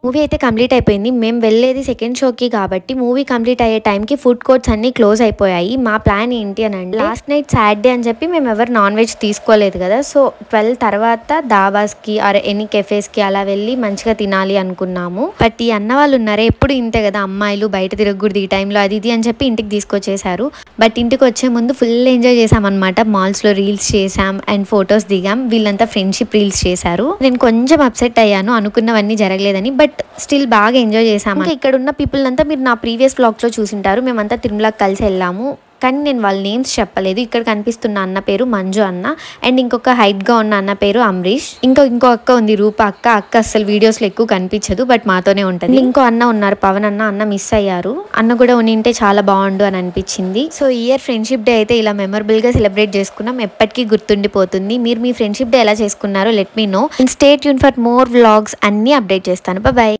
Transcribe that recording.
Movie అయితే complete అయిపోయింది. మేము వెళ్ళేది సెకండ్ షోకి కాబట్టి మూవీ కంప్లీట్ అయ్యే టైంకి ఫుడ్ కోర్ట్స్ అన్నీ క్లోజ్ అయిపోయాయి. మా ప్లాన్ ఏంటి అని అంటే లాస్ట్ నైట్ సాటర్డే అని చెప్పి మేము ఎవరు నాన్ వెజ్ తీసుకోలేదు కదా. సో 12 తర్వాత దాబాస్కి ఆర్ ఎనీ కెఫేస్కి అలా వెళ్ళి మంచిగా తినాలి అనుకున్నాము. బట్ ఈ అన్న వాళ్ళు ఉన్నారే ఎప్పుడు ఇంతే కదా, అమ్మాయిలు బయట తిరగకూడదు ఈ టైంలో అది ఇది అని చెప్పి ఇంటికి తీసుకొచ్చేసారు. బట్ ఇంటికి వచ్చే ముందు ఫుల్ ఎంజాయ్ చేసామన్నమాట. మాల్స్లో రీల్స్ చేసాం అండ్ ఫొటోస్ దిగాం. వీళ్ళంతా ఫ్రెండ్షిప్ రీల్స్ చేశారు. నేను కొంచెం అప్సెట్ అయ్యాను అనుకున్నవన్నీ జరగలేదని. బట్ స్టిల్ బాగా ఎంజాయ్ చేసాము. ఇక్కడ ఉన్న పీపుల్ అంతా మీరు నా ప్రీవియస్ వ్లాగ్స్లో చూసింటారు. మేమంతా తిరుమలకి కలిసి వెళ్ళాము. కానీ నేను వాళ్ళ నేమ్స్ చెప్పలేదు. ఇక్కడ కనిపిస్తున్న అన్న పేరు మంజు అన్న అండ్ ఇంకొక హైట్గా ఉన్న అన్న పేరు అమరీష్. ఇంకో అక్క ఉంది రూప అక్క. అక్క అసలు వీడియోస్లో ఎక్కువ కనిపించదు బట్ మాతోనే ఉంటుంది. ఇంకో అన్న ఉన్నారు పవన్ అన్న. అన్న మిస్ అయ్యారు. అన్న కూడా ఉంటే చాలా బాగుండు అని అనిపించింది. సో ఈ ఇయర్ ఫ్రెండ్షిప్ డే అయితే ఇలా మెమరబుల్గా సెలబ్రేట్ చేసుకున్నాం. ఎప్పటికీ గుర్తుండిపోతుంది. మీరు మీ ఫ్రెండ్షిప్ డే ఎలా చేసుకున్నారో let me know. Stay tune for more vlogs అన్ని అప్డేట్ చేస్తాను. బాయ్.